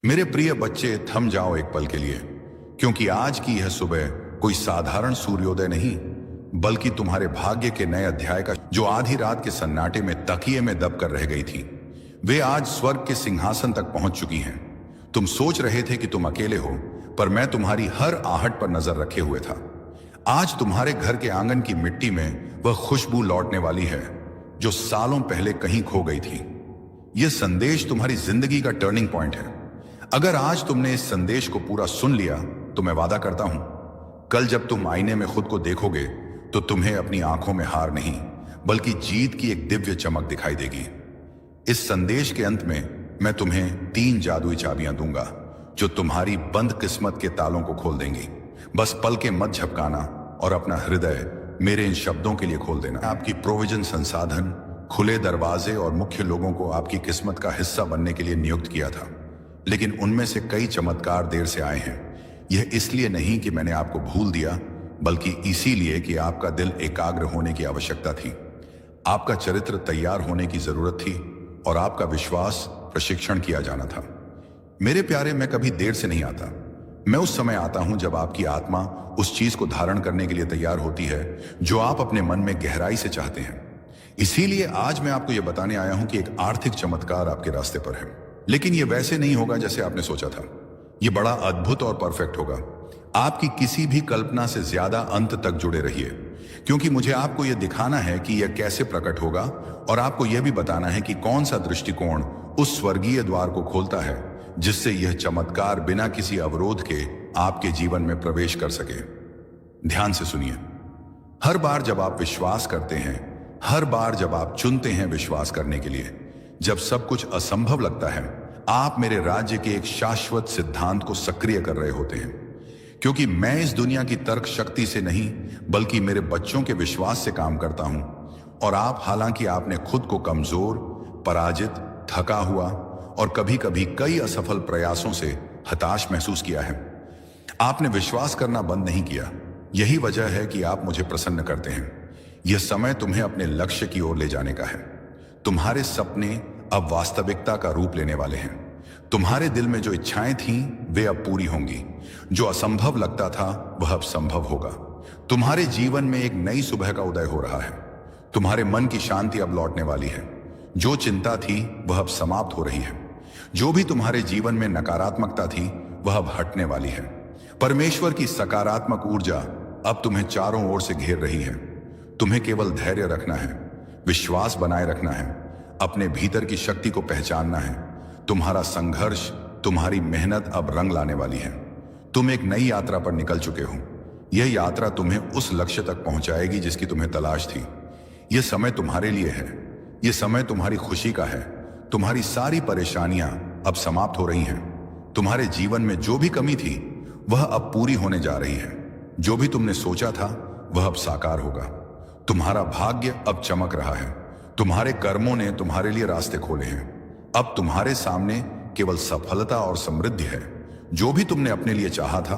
मेरे प्रिय बच्चे, थम जाओ एक पल के लिए, क्योंकि आज की यह सुबह कोई साधारण सूर्योदय नहीं, बल्कि तुम्हारे भाग्य के नए अध्याय का जो आधी रात के सन्नाटे में तकिए में दब कर रह गई थी, वे आज स्वर्ग के सिंहासन तक पहुंच चुकी हैं। तुम सोच रहे थे कि तुम अकेले हो, पर मैं तुम्हारी हर आहट पर नजर रखे हुए था। आज तुम्हारे घर के आंगन की मिट्टी में वह खुशबू लौटने वाली है जो सालों पहले कहीं खो गई थी। यह संदेश तुम्हारी जिंदगी का टर्निंग पॉइंट है। अगर आज तुमने इस संदेश को पूरा सुन लिया तो मैं वादा करता हूं, कल जब तुम आईने में खुद को देखोगे तो तुम्हें अपनी आंखों में हार नहीं बल्कि जीत की एक दिव्य चमक दिखाई देगी। इस संदेश के अंत में मैं तुम्हें 3 जादुई चाबियां दूंगा जो तुम्हारी बंद किस्मत के तालों को खोल देंगी। बस पल के मत झपकाना और अपना हृदय मेरे इन शब्दों के लिए खोल देना। आपकी प्रोविजन, संसाधन, खुले दरवाजे और मुख्य लोगों को आपकी किस्मत का हिस्सा बनने के लिए नियुक्त किया था, लेकिन उनमें से कई चमत्कार देर से आए हैं। यह इसलिए नहीं कि मैंने आपको भूल दिया, बल्कि इसीलिए कि आपका दिल एकाग्र होने की आवश्यकता थी, आपका चरित्र तैयार होने की जरूरत थी और आपका विश्वास प्रशिक्षण किया जाना था। मेरे प्यारे, मैं कभी देर से नहीं आता। मैं उस समय आता हूं जब आपकी आत्मा उस चीज को धारण करने के लिए तैयार होती है जो आप अपने मन में गहराई से चाहते हैं। इसीलिए आज मैं आपको यह बताने आया हूं कि एक आर्थिक चमत्कार आपके रास्ते पर है, लेकिन यह वैसे नहीं होगा जैसे आपने सोचा था। यह बड़ा अद्भुत और परफेक्ट होगा। आपकी किसी भी कल्पना से ज्यादा अंत तक जुड़े रहिए, क्योंकि मुझे आपको यह दिखाना है कि यह कैसे प्रकट होगा और आपको यह भी बताना है कि कौन सा दृष्टिकोण उस स्वर्गीय द्वार को खोलता है जिससे यह चमत्कार बिना किसी अवरोध के आपके जीवन में प्रवेश कर सके। ध्यान से सुनिए। हर बार जब आप विश्वास करते हैं, हर बार जब आप चुनते हैं विश्वास करने के लिए, जब सब कुछ असंभव लगता है, आप मेरे राज्य के एक शाश्वत सिद्धांत को सक्रिय कर रहे होते हैं। क्योंकि मैं इस दुनिया की तर्क शक्ति से नहीं बल्कि मेरे बच्चों के विश्वास से काम करता हूं। और आप, हालांकि आपने खुद को कमजोर, पराजित, थका हुआ और कभी कभी कई असफल प्रयासों से हताश महसूस किया है, आपने विश्वास करना बंद नहीं किया। यही वजह है कि आप मुझे प्रसन्न करते हैं। यह समय तुम्हें अपने लक्ष्य की ओर ले जाने का है। तुम्हारे सपने अब वास्तविकता का रूप लेने वाले हैं। तुम्हारे दिल में जो इच्छाएं थीं वे अब पूरी होंगी। जो असंभव लगता था वह अब संभव होगा। तुम्हारे जीवन में एक नई सुबह का उदय हो रहा है। तुम्हारे मन की शांति अब लौटने वाली है। जो चिंता थी वह अब समाप्त हो रही है। जो भी तुम्हारे जीवन में नकारात्मकता थी वह अब हटने वाली है। परमेश्वर की सकारात्मक ऊर्जा अब तुम्हें चारों ओर से घेर रही है। तुम्हें केवल धैर्य रखना है, विश्वास बनाए रखना है, अपने भीतर की शक्ति को पहचानना है। तुम्हारा संघर्ष, तुम्हारी मेहनत अब रंग लाने वाली है। तुम एक नई यात्रा पर निकल चुके हो। यह यात्रा तुम्हें उस लक्ष्य तक पहुंचाएगी जिसकी तुम्हें तलाश थी। यह समय तुम्हारे लिए है। यह समय तुम्हारी खुशी का है। तुम्हारी सारी परेशानियां अब समाप्त हो रही हैं। तुम्हारे जीवन में जो भी कमी थी वह अब पूरी होने जा रही है। जो भी तुमने सोचा था वह अब साकार होगा। तुम्हारा भाग्य अब चमक रहा है। तुम्हारे कर्मों ने तुम्हारे लिए रास्ते खोले हैं। अब तुम्हारे सामने केवल सफलता और समृद्धि है। जो भी तुमने अपने लिए चाहा था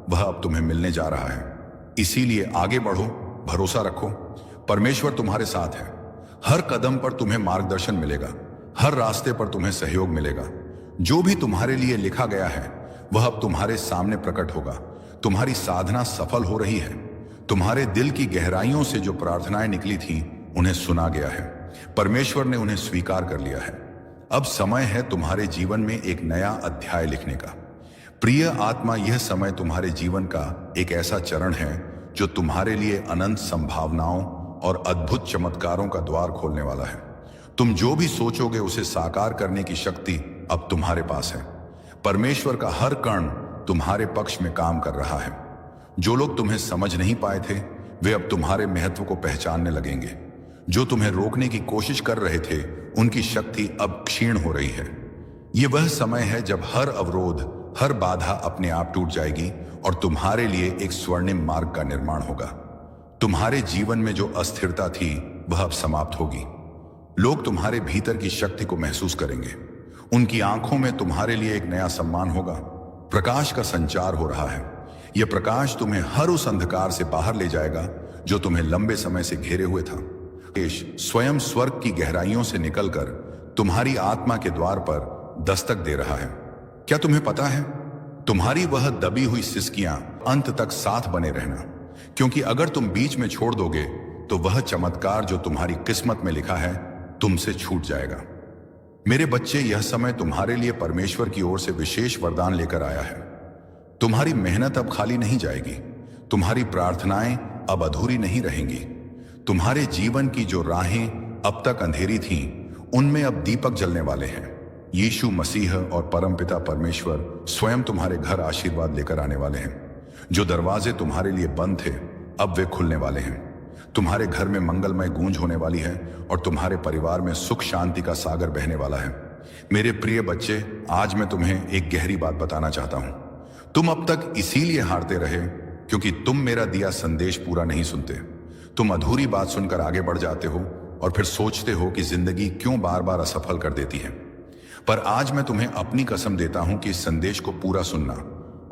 वह अब तुम्हें मिलने जा रहा है। इसीलिए आगे बढ़ो, भरोसा रखो। परमेश्वर तुम्हारे साथ है। हर कदम पर तुम्हें मार्गदर्शन मिलेगा, हर रास्ते पर तुम्हें सहयोग मिलेगा। जो भी तुम्हारे लिए लिखा गया है वह अब तुम्हारे सामने प्रकट होगा। तुम्हारी साधना सफल हो रही है। तुम्हारे दिल की गहराइयों से जो प्रार्थनाएं निकली थीं उन्हें सुना गया है। परमेश्वर ने उन्हें स्वीकार कर लिया है। अब समय है तुम्हारे जीवन में एक नया अध्याय लिखने का। प्रिय आत्मा, यह समय तुम्हारे जीवन का एक ऐसा चरण है जो तुम्हारे लिए अनंत संभावनाओं और अद्भुत चमत्कारों का द्वार खोलने वाला है। तुम जो भी सोचोगे उसे साकार करने की शक्ति अब तुम्हारे पास है। परमेश्वर का हर कण तुम्हारे पक्ष में काम कर रहा है। जो लोग तुम्हें समझ नहीं पाए थे वे अब तुम्हारे महत्व को पहचानने लगेंगे। जो तुम्हें रोकने की कोशिश कर रहे थे उनकी शक्ति अब क्षीण हो रही है। यह वह समय है जब हर अवरोध, हर बाधा अपने आप टूट जाएगी और तुम्हारे लिए एक स्वर्णिम मार्ग का निर्माण होगा। तुम्हारे जीवन में जो अस्थिरता थी वह अब समाप्त होगी। लोग तुम्हारे भीतर की शक्ति को महसूस करेंगे। उनकी आंखों में तुम्हारे लिए एक नया सम्मान होगा। प्रकाश का संचार हो रहा है। यह प्रकाश तुम्हें हर उस अंधकार से बाहर ले जाएगा जो तुम्हें लंबे समय से घेरे हुए था। स्वयं स्वर्ग की गहराइयों से निकलकर तुम्हारी आत्मा के द्वार पर दस्तक दे रहा है। क्या तुम्हें पता है, तुम्हारी वह दबी हुई सिसकियां अंत तक साथ बने रहना, क्योंकि अगर तुम बीच में छोड़ दोगे तो वह चमत्कार जो तुम्हारी किस्मत में लिखा है तुमसे छूट जाएगा। मेरे बच्चे, यह समय तुम्हारे लिए परमेश्वर की ओर से विशेष वरदान लेकर आया है। तुम्हारी मेहनत अब खाली नहीं जाएगी, तुम्हारी प्रार्थनाएं अब अधूरी नहीं रहेंगी। तुम्हारे जीवन की जो राहें अब तक अंधेरी थीं, उनमें अब दीपक जलने वाले हैं। यीशु मसीह और परमपिता परमेश्वर स्वयं तुम्हारे घर आशीर्वाद लेकर आने वाले हैं। जो दरवाजे तुम्हारे लिए बंद थे, अब वे खुलने वाले हैं। तुम्हारे घर में मंगलमय गूंज होने वाली है और तुम्हारे परिवार में सुख शांति का सागर बहने वाला है। मेरे प्रिय बच्चे, आज मैं तुम्हें एक गहरी बात बताना चाहता हूं। तुम अब तक इसीलिए हारते रहे क्योंकि तुम मेरा दिया संदेश पूरा नहीं सुनते। तुम अधूरी बात सुनकर आगे बढ़ जाते हो और फिर सोचते हो कि जिंदगी क्यों बार बार असफल कर देती है। पर आज मैं तुम्हें अपनी कसम देता हूं कि इस संदेश को पूरा सुनना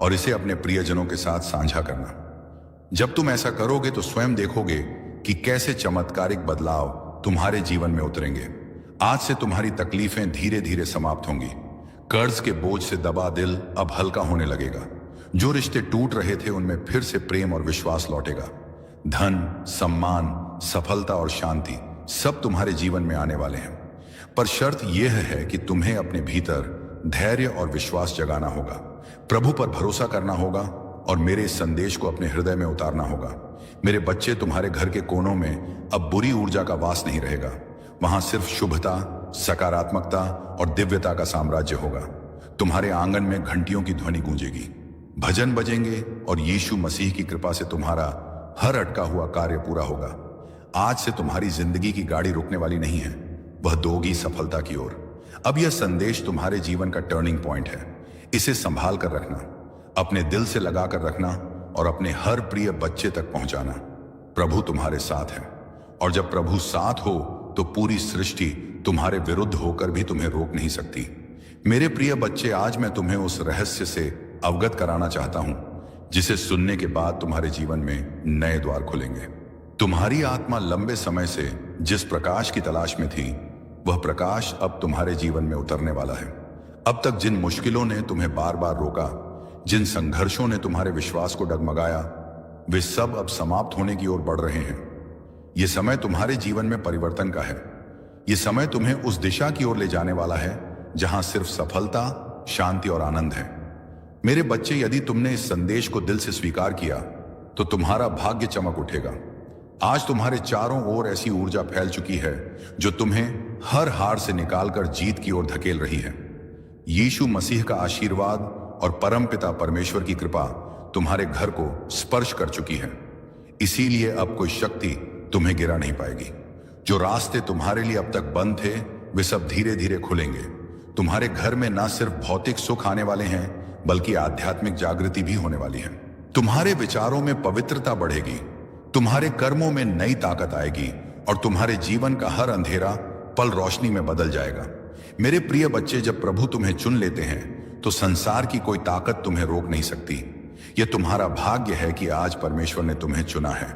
और इसे अपने प्रियजनों के साथ साझा करना। जब तुम ऐसा करोगे तो स्वयं देखोगे कि कैसे चमत्कारिक बदलाव तुम्हारे जीवन में उतरेंगे। आज से तुम्हारी तकलीफें धीरे धीरे समाप्त होंगी। कर्ज के बोझ से दबा दिल अब हल्का होने लगेगा। जो रिश्ते टूट रहे थे उनमें फिर से प्रेम और विश्वास लौटेगा। धन, सम्मान, सफलता और शांति सब तुम्हारे जीवन में आने वाले हैं। पर शर्त यह है कि तुम्हें अपने भीतर धैर्य और विश्वास जगाना होगा, प्रभु पर भरोसा करना होगा और मेरे इस संदेश को अपने हृदय में उतारना होगा। मेरे बच्चे, तुम्हारे घर के कोनों में अब बुरी ऊर्जा का वास नहीं रहेगा। वहां सिर्फ शुभता, सकारात्मकता और दिव्यता का साम्राज्य होगा। तुम्हारे आंगन में घंटियों की ध्वनि गूंजेगी, भजन बजेंगे और यीशु मसीह की कृपा से तुम्हारा हर अटका हुआ कार्य पूरा होगा। आज से तुम्हारी जिंदगी की गाड़ी रुकने वाली नहीं है, वह दोगी सफलता की ओर। अब यह संदेश तुम्हारे जीवन का टर्निंग पॉइंट है। इसे संभाल कर रखना, अपने दिल से लगा कर रखना और अपने हर प्रिय बच्चे तक पहुंचाना। प्रभु तुम्हारे साथ है और जब प्रभु साथ हो तो पूरी सृष्टि तुम्हारे विरुद्ध होकर भी तुम्हें रोक नहीं सकती। मेरे प्रिय बच्चे, आज मैं तुम्हें उस रहस्य से अवगत कराना चाहता हूं जिसे सुनने के बाद तुम्हारे जीवन में नए द्वार खुलेंगे। तुम्हारी आत्मा लंबे समय से जिस प्रकाश की तलाश में थी, वह प्रकाश अब तुम्हारे जीवन में उतरने वाला है। अब तक जिन मुश्किलों ने तुम्हें बार बार रोका, जिन संघर्षों ने तुम्हारे विश्वास को डगमगाया, वे सब अब समाप्त होने की ओर बढ़ रहे हैं। यह समय तुम्हारे जीवन में परिवर्तन का है। यह समय तुम्हें उस दिशा की ओर ले जाने वाला है जहां सिर्फ सफलता, शांति और आनंद है। मेरे बच्चे, यदि तुमने इस संदेश को दिल से स्वीकार किया तो तुम्हारा भाग्य चमक उठेगा। आज तुम्हारे चारों ओर ऐसी ऊर्जा फैल चुकी है जो तुम्हें हर हार से निकालकर जीत की ओर धकेल रही है। यीशु मसीह का आशीर्वाद और परमपिता परमेश्वर की कृपा तुम्हारे घर को स्पर्श कर चुकी है। इसीलिए अब कोई शक्ति तुम्हें गिरा नहीं पाएगी। जो रास्ते तुम्हारे लिए अब तक बंद थे, वे सब धीरे धीरे खुलेंगे। तुम्हारे घर में न सिर्फ भौतिक सुख आने वाले हैं, बल्कि आध्यात्मिक जागृति भी होने वाली है। तुम्हारे विचारों में पवित्रता बढ़ेगी, तुम्हारे कर्मों में नई ताकत आएगी और तुम्हारे जीवन का हर अंधेरा पल रोशनी में बदल जाएगा। मेरे प्रिय बच्चे, जब प्रभु तुम्हें चुन लेते हैं तो संसार की कोई ताकत तुम्हें रोक नहीं सकती। यह तुम्हारा भाग्य है कि आज परमेश्वर ने तुम्हें चुना है,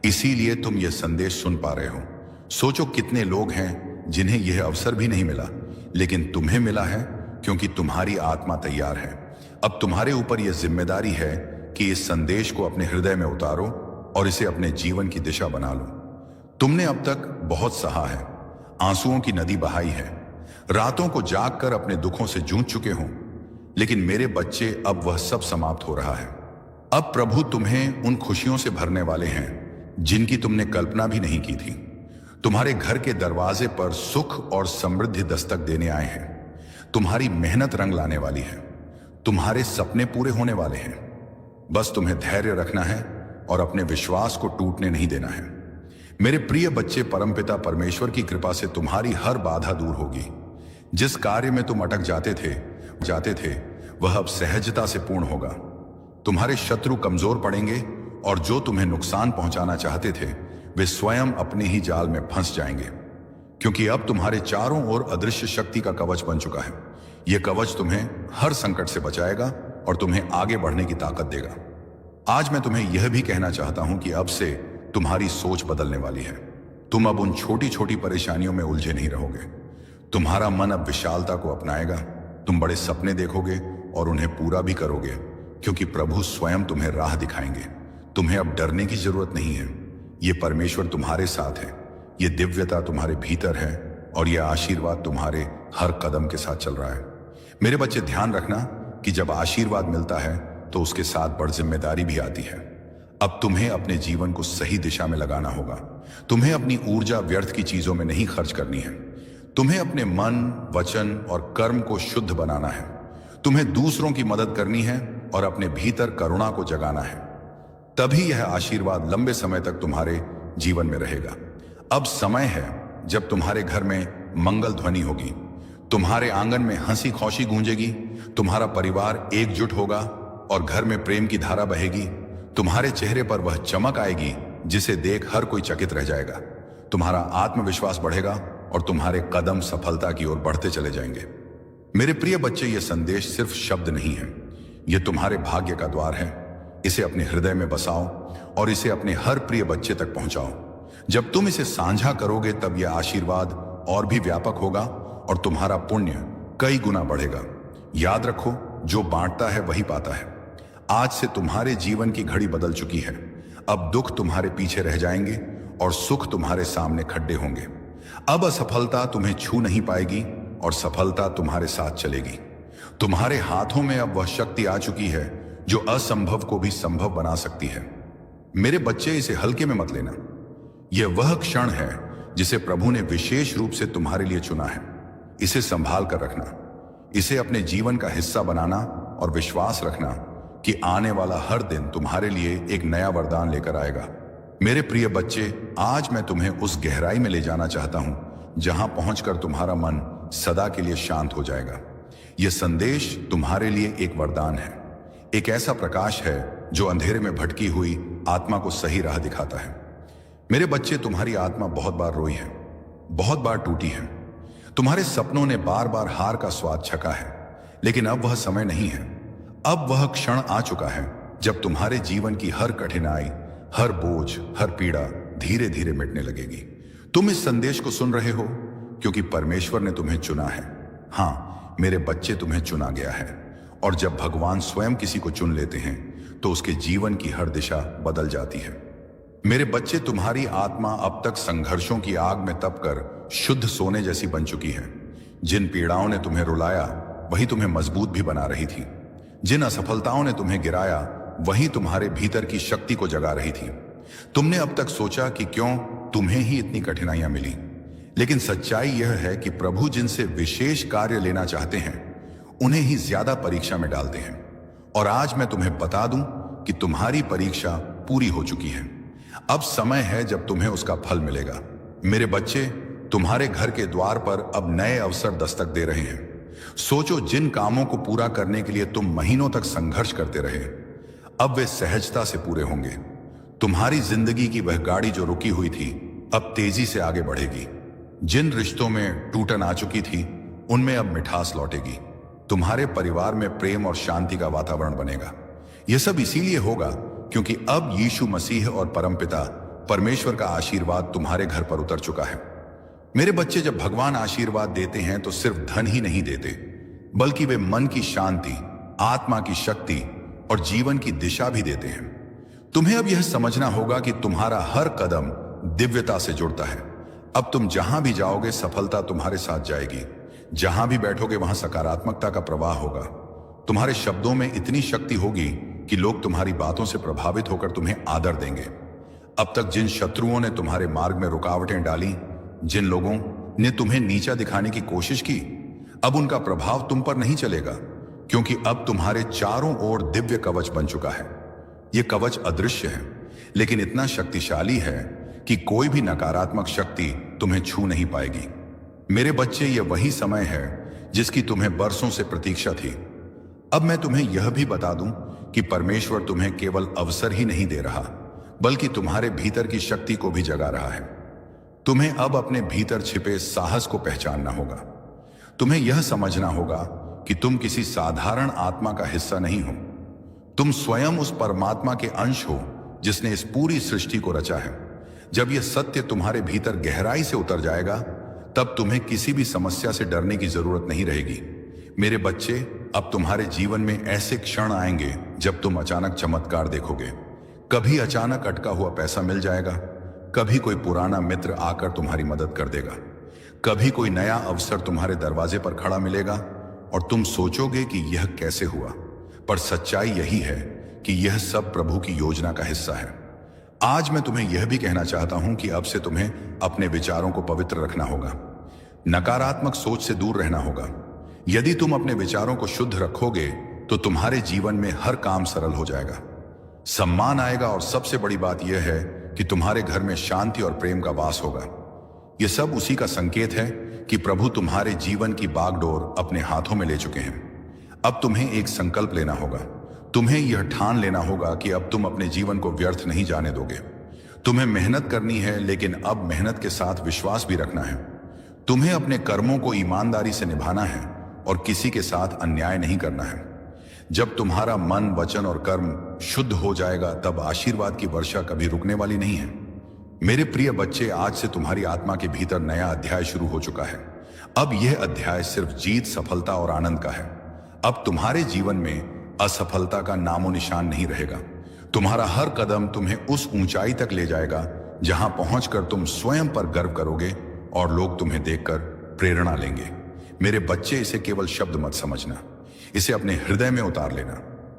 इसीलिए तुम यह संदेश सुन पा रहे हो। सोचो, कितने लोग हैं जिन्हें यह अवसर भी नहीं मिला, लेकिन तुम्हें मिला है क्योंकि तुम्हारी आत्मा तैयार है। अब तुम्हारे ऊपर यह जिम्मेदारी है कि इस संदेश को अपने हृदय में उतारो और इसे अपने जीवन की दिशा बना लो। तुमने अब तक बहुत सहा है, आंसुओं की नदी बहाई है, रातों को जागकर अपने दुखों से जूझ चुके हो, लेकिन मेरे बच्चे, अब वह सब समाप्त हो रहा है। अब प्रभु तुम्हें उन खुशियों से भरने वाले हैं जिनकी तुमने कल्पना भी नहीं की थी। तुम्हारे घर के दरवाजे पर सुख और समृद्धि दस्तक देने आए हैं। तुम्हारी मेहनत रंग लाने वाली है, तुम्हारे सपने पूरे होने वाले हैं। बस तुम्हें धैर्य रखना है और अपने विश्वास को टूटने नहीं देना है। मेरे प्रिय बच्चे, परमपिता परमेश्वर की कृपा से तुम्हारी हर बाधा दूर होगी। जिस कार्य में तुम अटक जाते थे वह अब सहजता से पूर्ण होगा। तुम्हारे शत्रु कमजोर पड़ेंगे और जो तुम्हें नुकसान पहुंचाना चाहते थे, वे स्वयं अपने ही जाल में फंस जाएंगे, क्योंकि अब तुम्हारे चारों ओर अदृश्य शक्ति का कवच बन चुका है। यह कवच तुम्हें हर संकट से बचाएगा और तुम्हें आगे बढ़ने की ताकत देगा। आज मैं तुम्हें यह भी कहना चाहता हूं कि अब से तुम्हारी सोच बदलने वाली है। तुम अब उन छोटी छोटी परेशानियों में उलझे नहीं रहोगे। तुम्हारा मन अब विशालता को अपनाएगा। तुम बड़े सपने देखोगे और उन्हें पूरा भी करोगे, क्योंकि प्रभु स्वयं तुम्हें राह दिखाएंगे। तुम्हें अब डरने की जरूरत नहीं है। ये परमेश्वर तुम्हारे साथ है, ये दिव्यता तुम्हारे भीतर है और यह आशीर्वाद तुम्हारे हर कदम के साथ चल रहा है। मेरे बच्चे, ध्यान रखना कि जब आशीर्वाद मिलता है तो उसके साथ बड़ी जिम्मेदारी भी आती है। अब तुम्हें अपने जीवन को सही दिशा में लगाना होगा। तुम्हें अपनी ऊर्जा व्यर्थ की चीजों में नहीं खर्च करनी है। तुम्हें अपने मन, वचन और कर्म को शुद्ध बनाना है। तुम्हें दूसरों की मदद करनी है और अपने भीतर करुणा को जगाना है। तभी यह आशीर्वाद लंबे समय तक तुम्हारे जीवन में रहेगा। अब समय है जब तुम्हारे घर में मंगल ध्वनि होगी, तुम्हारे आंगन में हंसी खुशी गूंजेगी, तुम्हारा परिवार एकजुट होगा और घर में प्रेम की धारा बहेगी। तुम्हारे चेहरे पर वह चमक आएगी जिसे देख हर कोई चकित रह जाएगा। तुम्हारा आत्मविश्वास बढ़ेगा और तुम्हारे कदम सफलता की ओर बढ़ते चले जाएंगे। मेरे प्रिय बच्चे, यह संदेश सिर्फ शब्द नहीं है, यह तुम्हारे भाग्य का द्वार है। इसे अपने हृदय में बसाओ और इसे अपने हर प्रिय बच्चे तक पहुंचाओ। जब तुम इसे साझा करोगे तब यह आशीर्वाद और भी व्यापक होगा और तुम्हारा पुण्य कई गुना बढ़ेगा। याद रखो, जो बांटता है वही पाता है। आज से तुम्हारे जीवन की घड़ी बदल चुकी है। अब दुख तुम्हारे पीछे रह जाएंगे और सुख तुम्हारे सामने खड्डे होंगे। अब असफलता तुम्हें छू नहीं पाएगी और सफलता तुम्हारे साथ चलेगी। तुम्हारे हाथों में अब वह शक्ति आ चुकी है जो असंभव को भी संभव बना सकती है। मेरे बच्चे, इसे हल्के में मत लेना। यह वह क्षण है जिसे प्रभु ने विशेष रूप से तुम्हारे लिए चुना है। इसे संभाल कर रखना, इसे अपने जीवन का हिस्सा बनाना और विश्वास रखना कि आने वाला हर दिन तुम्हारे लिए एक नया वरदान लेकर आएगा। मेरे प्रिय बच्चे, आज मैं तुम्हें उस गहराई में ले जाना चाहता हूं जहां पहुंचकर तुम्हारा मन सदा के लिए शांत हो जाएगा। यह संदेश तुम्हारे लिए एक वरदान है, एक ऐसा प्रकाश है जो अंधेरे में भटकी हुई आत्मा को सही राह दिखाता है। मेरे बच्चे, तुम्हारी आत्मा बहुत बार रोई है, बहुत बार टूटी है। तुम्हारे सपनों ने बार बार हार का स्वाद चखा है, लेकिन अब वह समय नहीं है। अब वह क्षण आ चुका है जब तुम्हारे जीवन की हर कठिनाई, हर बोझ, हर पीड़ा धीरे धीरे मिटने लगेगी। तुम इस संदेश को सुन रहे हो क्योंकि परमेश्वर ने तुम्हें चुना है। हाँ मेरे बच्चे, तुम्हें चुना गया है और जब भगवान स्वयं किसी को चुन लेते हैं तो उसके जीवन की हर दिशा बदल जाती है। मेरे बच्चे, तुम्हारी आत्मा अब तक संघर्षों की आग में तपकर शुद्ध सोने जैसी बन चुकी है। जिन पीड़ाओं ने तुम्हें रुलाया वही तुम्हें मजबूत भी बना रही थी। जिन असफलताओं ने तुम्हें गिराया वही तुम्हारे भीतर की शक्ति को जगा रही थी। तुमने अब तक सोचा कि क्यों तुम्हें ही इतनी कठिनाइयां मिली, लेकिन सच्चाई यह है कि प्रभु जिनसे विशेष कार्य लेना चाहते हैं उन्हें ही ज्यादा परीक्षा में डालते हैं। और आज मैं तुम्हें बता दूं कि तुम्हारी परीक्षा पूरी हो चुकी है। अब समय है जब तुम्हें उसका फल मिलेगा। मेरे बच्चे, तुम्हारे घर के द्वार पर अब नए अवसर दस्तक दे रहे हैं। सोचो, जिन कामों को पूरा करने के लिए तुम महीनों तक संघर्ष करते रहे, अब वे सहजता से पूरे होंगे। तुम्हारी जिंदगी की वह गाड़ी जो रुकी हुई थी अब तेजी से आगे बढ़ेगी। जिन रिश्तों में टूटन आ चुकी थी उनमें अब मिठास लौटेगी। तुम्हारे परिवार में प्रेम और शांति का वातावरण बनेगा। यह सब इसीलिए होगा क्योंकि अब यीशु मसीह और परमपिता परमेश्वर का आशीर्वाद तुम्हारे घर पर उतर चुका है। मेरे बच्चे, जब भगवान आशीर्वाद देते हैं तो सिर्फ धन ही नहीं देते, बल्कि वे मन की शांति, आत्मा की शक्ति और जीवन की दिशा भी देते हैं। तुम्हें अब यह समझना होगा कि तुम्हारा हर कदम दिव्यता से जुड़ता है। अब तुम जहां भी जाओगे सफलता तुम्हारे साथ जाएगी। जहां भी बैठोगे वहां सकारात्मकता का प्रवाह होगा। तुम्हारे शब्दों में इतनी शक्ति होगी कि लोग तुम्हारी बातों से प्रभावित होकर तुम्हें आदर देंगे। अब तक जिन शत्रुओं ने तुम्हारे मार्ग में रुकावटें डाली, जिन लोगों ने तुम्हें नीचा दिखाने की कोशिश की, अब उनका प्रभाव तुम पर नहीं चलेगा, क्योंकि अब तुम्हारे चारों ओर दिव्य कवच बन चुका है। यह कवच अदृश्य है लेकिन इतना शक्तिशाली है कि कोई भी नकारात्मक शक्ति तुम्हें छू नहीं पाएगी। मेरे बच्चे, यह वही समय है जिसकी तुम्हें बरसों से प्रतीक्षा थी। अब मैं तुम्हें यह भी बता दूं कि परमेश्वर तुम्हें केवल अवसर ही नहीं दे रहा, बल्कि तुम्हारे भीतर की शक्ति को भी जगा रहा है। तुम्हें अब अपने भीतर छिपे साहस को पहचानना होगा। तुम्हें यह समझना होगा कि तुम किसी साधारण आत्मा का हिस्सा नहीं हो। तुम स्वयं उस परमात्मा के अंश हो जिसने इस पूरी सृष्टि को रचा है। जब यह सत्य तुम्हारे भीतर गहराई से उतर जाएगा तब तुम्हें किसी भी समस्या से डरने की जरूरत नहीं रहेगी। मेरे बच्चे, अब तुम्हारे जीवन में ऐसे क्षण आएंगे जब तुम अचानक चमत्कार देखोगे। कभी अचानक अटका हुआ पैसा मिल जाएगा, कभी कोई पुराना मित्र आकर तुम्हारी मदद कर देगा, कभी कोई नया अवसर तुम्हारे दरवाजे पर खड़ा मिलेगा और तुम सोचोगे कि यह कैसे हुआ। पर सच्चाई यही है कि यह सब प्रभु की योजना का हिस्सा है। आज मैं तुम्हें यह भी कहना चाहता हूं कि अब से तुम्हें अपने विचारों को पवित्र रखना होगा, नकारात्मक सोच से दूर रहना होगा। यदि तुम अपने विचारों को शुद्ध रखोगे तो तुम्हारे जीवन में हर काम सरल हो जाएगा, सम्मान आएगा और सबसे बड़ी बात यह है कि तुम्हारे घर में शांति और प्रेम का वास होगा। यह सब उसी का संकेत है कि प्रभु तुम्हारे जीवन की बागडोर अपने हाथों में ले चुके हैं। अब तुम्हें एक संकल्प लेना होगा। तुम्हें यह ठान लेना होगा कि अब तुम अपने जीवन को व्यर्थ नहीं जाने दोगे। तुम्हें मेहनत करनी है, लेकिन अब मेहनत के साथ विश्वास भी रखना है। तुम्हें अपने कर्मों को ईमानदारी से निभाना है और किसी के साथ अन्याय नहीं करना है। जब तुम्हारा मन, वचन और कर्म शुद्ध हो जाएगा, तब आशीर्वाद की वर्षा कभी रुकने वाली नहीं है। मेरे प्रिय बच्चे, आज से तुम्हारी आत्मा के भीतर नया अध्याय शुरू हो चुका है। अब यह अध्याय सिर्फ जीत, सफलता और आनंद का है। अब तुम्हारे जीवन में असफलता का नामो निशान नहीं रहेगा। तुम्हारा हर कदम तुम्हें उस ऊंचाई तक ले जाएगा जहां पहुंचकर तुम स्वयं पर गर्व करोगे और लोग तुम्हें देखकर प्रेरणा लेंगे। मेरे बच्चे, इसे केवल शब्द मत समझना, इसे अपने हृदय में उतार लेना।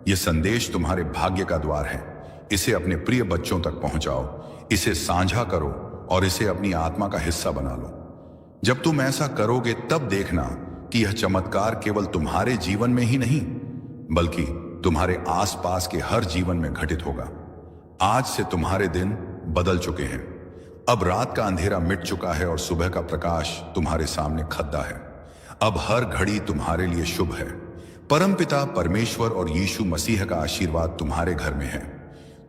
यह संदेश तुम्हारे भाग्य का द्वार है। इसे अपने प्रिय बच्चों तक पहुंचाओ, इसे साझा करो और इसे अपनी आत्मा का हिस्सा बना लो। जब तुम ऐसा करोगे तब देखना कि यह चमत्कार केवल तुम्हारे जीवन में ही नहीं, बल्कि तुम्हारे आसपास के हर जीवन में घटित होगा। आज से तुम्हारे दिन बदल चुके हैं। अब रात का अंधेरा मिट चुका है और सुबह का प्रकाश तुम्हारे सामने खद्दा है। अब हर घड़ी तुम्हारे लिए शुभ है। परमपिता परमेश्वर और यीशु मसीह का आशीर्वाद तुम्हारे घर में है,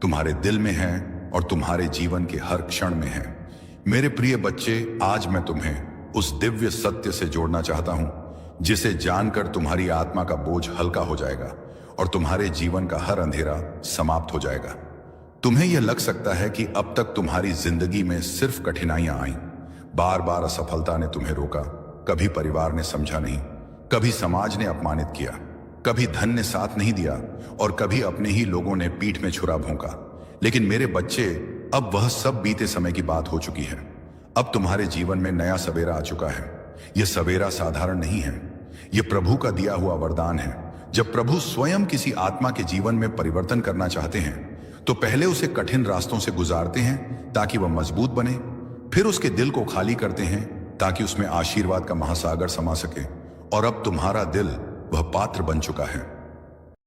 तुम्हारे दिल में है और तुम्हारे जीवन के हर क्षण में है। मेरे प्रिय बच्चे, आज मैं तुम्हें उस दिव्य सत्य से जोड़ना चाहता हूं जिसे जानकर तुम्हारी आत्मा का बोझ हल्का हो जाएगा और तुम्हारे जीवन का हर अंधेरा समाप्त हो जाएगा। तुम्हें यह लग सकता है कि अब तक तुम्हारी जिंदगी में सिर्फ कठिनाइयां आईं, बार बार असफलता ने तुम्हें रोका, कभी परिवार ने समझा नहीं, कभी समाज ने अपमानित किया, कभी धन ने साथ नहीं दिया और कभी अपने ही लोगों ने पीठ में छुरा भोंका। लेकिन मेरे बच्चे, अब वह सब बीते समय की बात हो चुकी है। अब तुम्हारे जीवन में नया सवेरा आ चुका है। यह सवेरा साधारण नहीं है, यह प्रभु का दिया हुआ वरदान है। जब प्रभु स्वयं किसी आत्मा के जीवन में परिवर्तन करना चाहते हैं तो पहले उसे कठिन रास्तों से गुजारते हैं ताकि वह मजबूत बने, फिर उसके दिल को खाली करते हैं ताकि उसमें आशीर्वाद का महासागर समा सके। और अब तुम्हारा दिल वह पात्र बन चुका है